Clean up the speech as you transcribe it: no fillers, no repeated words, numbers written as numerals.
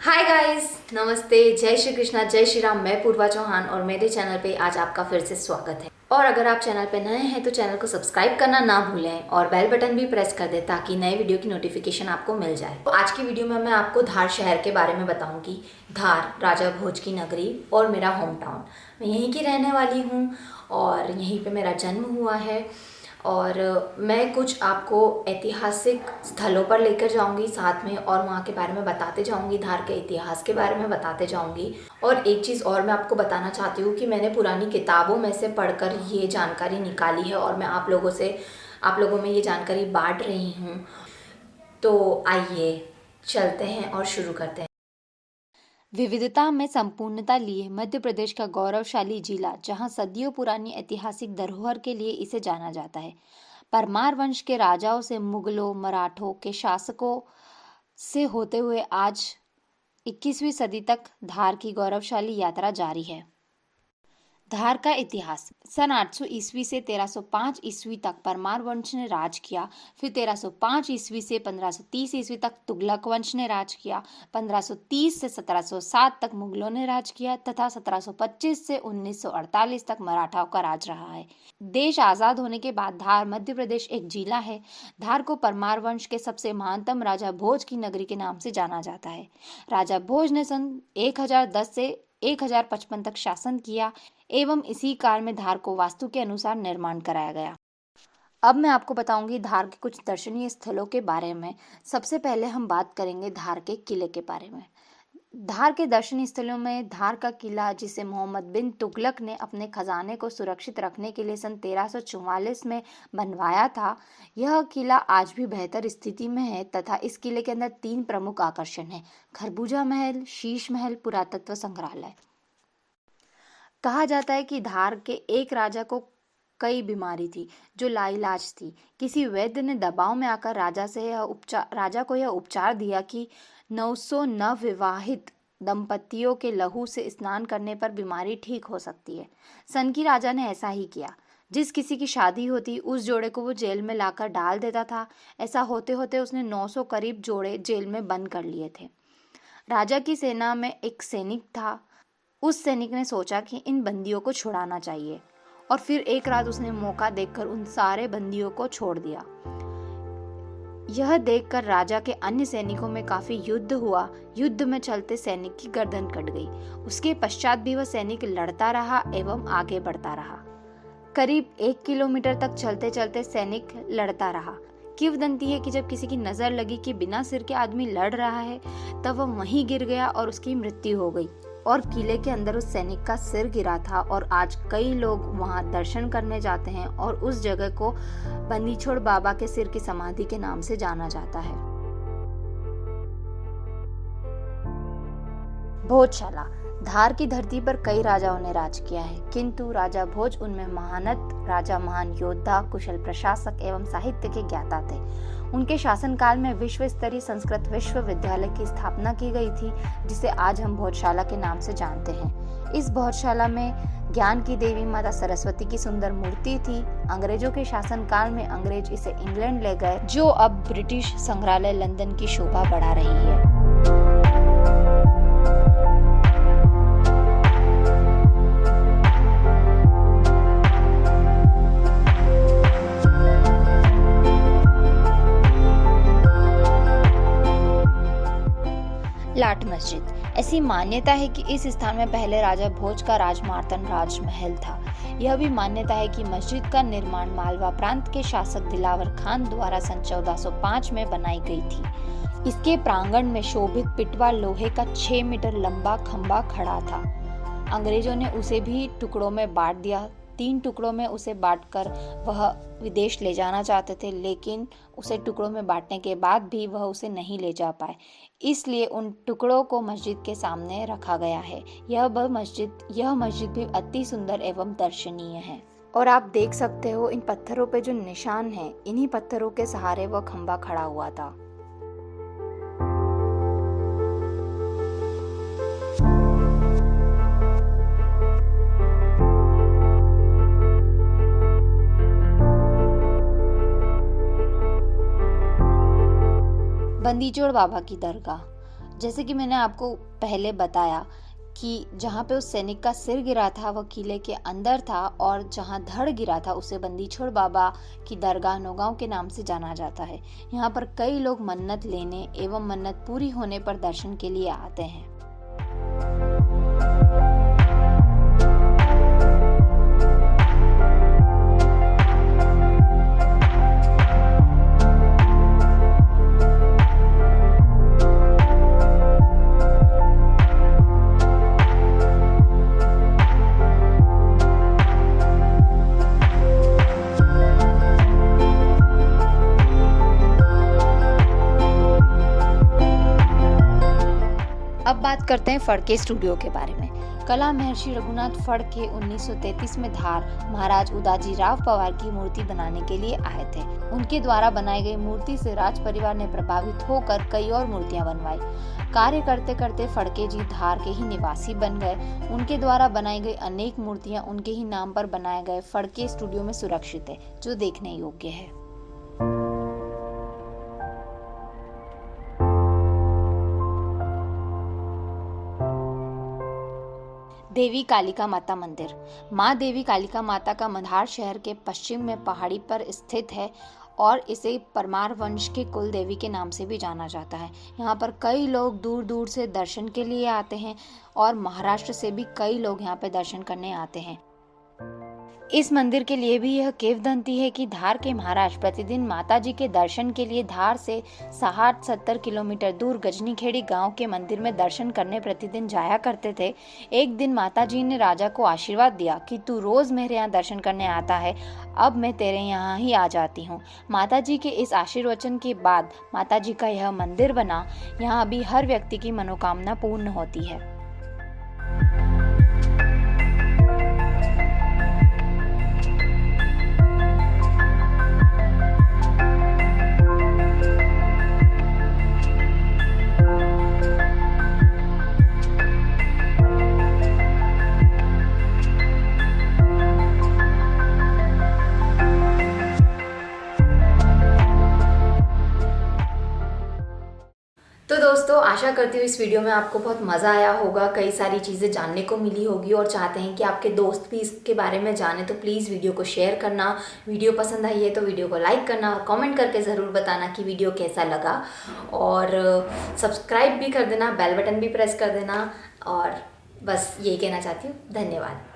Hi guys, नमस्ते, जय श्री कृष्णा, जय श्री राम। मैं पूर्वा चौहान और मेरे चैनल पे आज आपका फिर से स्वागत है। और अगर आप चैनल पे नए हैं तो चैनल को सब्सक्राइब करना ना भूलें और बेल बटन भी प्रेस कर दें ताकि नए वीडियो की नोटिफिकेशन आपको मिल जाए। तो आज की वीडियो में मैं आपको धार शहर के बारे में बताऊंगी। धार राजा भोज की नगरी और मेरा होम टाउन। मैं यहीं की रहने वाली हूँ और यहीं पर मेरा जन्म हुआ है। और मैं कुछ आपको ऐतिहासिक स्थलों पर लेकर जाऊंगी साथ में, और वहाँ के बारे में बताते जाऊंगी, धार के इतिहास के बारे में बताते जाऊंगी। और एक चीज़ और मैं आपको बताना चाहती हूँ कि मैंने पुरानी किताबों में से पढ़कर ये जानकारी निकाली है और मैं आप लोगों में ये जानकारी बांट रही हूँ। तो आइए चलते हैं और शुरू करते हैं। विविधता में संपूर्णता लिए मध्य प्रदेश का गौरवशाली जिला, जहां सदियों पुरानी ऐतिहासिक धरोहर के लिए इसे जाना जाता है। परमार वंश के राजाओं से मुगलों, मराठों के शासकों से होते हुए आज 21वीं सदी तक धार की गौरवशाली यात्रा जारी है। धार का इतिहास। सन 800 ईस्वी से 1305 ईस्वी तक परमार वंश ने राज किया। फिर 1305 ईस्वी से 1530 ईस्वी तक तुगलक वंश ने राज किया। 1530 से 1707 तक मुगलों ने राज किया तथा 1725 से 1948 तक मराठाओं का राज रहा है। देश आजाद होने के बाद धार मध्य प्रदेश एक जिला है। धार को परमार वंश के सबसे महानतम राजा भोज की नगरी के नाम से जाना जाता है। राजा भोज ने सन 1010 से 1055 तक शासन किया एवं इसी काल में धार को वास्तु के अनुसार निर्माण कराया गया। अब मैं आपको बताऊंगी धार के कुछ दर्शनीय स्थलों के बारे में। सबसे पहले हम बात करेंगे धार के किले के बारे में। धार के दर्शनीय स्थलों में धार का किला, जिसे मोहम्मद बिन तुगलक ने अपने खजाने को सुरक्षित रखने के लिए सन 1344 में बनवाया था। यह किला आज भी बेहतर स्थिति में है तथा इस किले के अंदर 3 प्रमुख आकर्षण हैं: खरबूजा महल, शीश महल, पुरातत्व संग्रहालय। कहा जाता है कि धार के एक राजा को कई बीमारी थी जो लाइलाज थी। किसी वैद्य ने दबाव में आकर राजा को यह उपचार दिया कि 900 नवविवाहित दंपतियों के लहू से स्नान करने पर बीमारी ठीक हो सकती है। सनकी राजा ने ऐसा ही किया। जिस किसी की शादी होती उस जोड़े को वो जेल में लाकर डाल देता था। ऐसा होते होते उसने 900 करीब जोड़े जेल में बंद कर लिए थे। राजा की सेना में एक सैनिक था। उस सैनिक ने सोचा कि इन बंदियों को छुड़ाना चाहिए और फिर एक रात उसने मौका देखकर उन सारे बंदियों को छोड़ दिया। यह देखकर राजा के अन्य सैनिकों में काफी युद्ध हुआ। युद्ध में चलते सैनिक की गर्दन कट गई। उसके पश्चात भी वह सैनिक लड़ता रहा एवं आगे बढ़ता रहा। करीब 1 किलोमीटर तक चलते चलते सैनिक लड़ता रहा। किंवदंती है कि जब किसी की नजर लगी कि बिना सिर के आदमी लड़ रहा है, तब वह वहीं गिर गया और उसकी मृत्यु हो गई। और किले के अंदर उस सैनिक का सिर गिरा था और आज कई लोग वहां दर्शन करने जाते हैं और उस जगह को बंदीछोड़ बाबा के सिर की समाधि के नाम से जाना जाता है। भोजशाला। धार की धरती पर कई राजाओं ने राज किया है, किंतु राजा भोज उनमें महानत राजा, महान योद्धा, कुशल प्रशासक एवं साहित्य के ज्ञाता थे। उनके शासनकाल में विश्व स्तरीय संस्कृत विश्वविद्यालय की स्थापना की गई थी, जिसे आज हम भोजशाला के नाम से जानते हैं। इस भोजशाला में ज्ञान की देवी माता सरस्वती की सुंदर मूर्ति थी। अंग्रेजों के शासनकाल में अंग्रेज इसे इंग्लैंड ले गए, जो अब ब्रिटिश संग्रहालय लंदन की शोभा बढ़ा रही है। लाट मस्जिद। ऐसी मान्यता है कि इस स्थान में पहले राजा भोज का राजमार्तंड राजमहल था। यह भी मान्यता है कि मस्जिद का निर्माण मालवा प्रांत के शासक दिलावर खान द्वारा सन 1405 में बनाई गई थी। इसके प्रांगण में शोभित पिटवा लोहे का 6 मीटर लंबा खंभा खड़ा था। अंग्रेजों ने उसे भी टुकड़ों में बांट दिया। 3 टुकड़ों में उसे बांटकर वह विदेश ले जाना चाहते थे, लेकिन उसे टुकड़ों में बांटने के बाद भी वह उसे नहीं ले जा पाए। इसलिए उन टुकड़ों को मस्जिद के सामने रखा गया है। यह मस्जिद भी अति सुंदर एवं दर्शनीय है। और आप देख सकते हो इन पत्थरों पे जो निशान है, इन्हीं पत्थरों के सहारे वह खंभा खड़ा हुआ था। बंदीजोड़ बाबा की दरगाह। जैसे कि मैंने आपको पहले बताया कि जहाँ पे उस सैनिक का सिर गिरा था वह किले के अंदर था, और जहाँ धड़ गिरा था उसे बंदी छोड़ बाबा की दरगाह नौगांव के नाम से जाना जाता है। यहाँ पर कई लोग मन्नत लेने एवं मन्नत पूरी होने पर दर्शन के लिए आते हैं। अब बात करते हैं फड़के स्टूडियो के बारे में। कला महर्षि रघुनाथ फड़के 1933 में धार महाराज उदाजी राव पवार की मूर्ति बनाने के लिए आए थे। उनके द्वारा बनाई गई मूर्ति से राज परिवार ने प्रभावित होकर कई और मूर्तियां बनवाई। कार्य करते करते फड़के जी धार के ही निवासी बन गए। उनके द्वारा बनाई गई अनेक मूर्तियां उनके ही नाम पर बनाए गए फड़के स्टूडियो में सुरक्षित है, जो देखने योग्य है। देवी कालिका माता मंदिर। माँ देवी कालिका माता का मंधार शहर के पश्चिम में पहाड़ी पर स्थित है और इसे परमार वंश के कुल देवी के नाम से भी जाना जाता है। यहाँ पर कई लोग दूर दूर से दर्शन के लिए आते हैं और महाराष्ट्र से भी कई लोग यहाँ पे दर्शन करने आते हैं। इस मंदिर के लिए भी यह किंवदंती है कि धार के महाराज प्रतिदिन माता जी के दर्शन के लिए धार से 60-70 किलोमीटर दूर गजनीखेड़ी गांव के मंदिर में दर्शन करने प्रतिदिन जाया करते थे। एक दिन माता जी ने राजा को आशीर्वाद दिया कि तू रोज मेरे यहाँ दर्शन करने आता है, अब मैं तेरे यहाँ ही आ जाती हूँ। माता जी के इस आशीर्वचन के बाद माता जी का यह मंदिर बना। यहाँ भी हर व्यक्ति की मनोकामना पूर्ण होती है। तो दोस्तों, आशा करती हूँ इस वीडियो में आपको बहुत मज़ा आया होगा, कई सारी चीज़ें जानने को मिली होगी और चाहते हैं कि आपके दोस्त भी इसके बारे में जाने, तो प्लीज़ वीडियो को शेयर करना। वीडियो पसंद आई है तो वीडियो को लाइक करना और कमेंट करके ज़रूर बताना कि वीडियो कैसा लगा, और सब्सक्राइब भी कर देना, बेल बटन भी प्रेस कर देना। और बस यही कहना चाहती हूँ। धन्यवाद।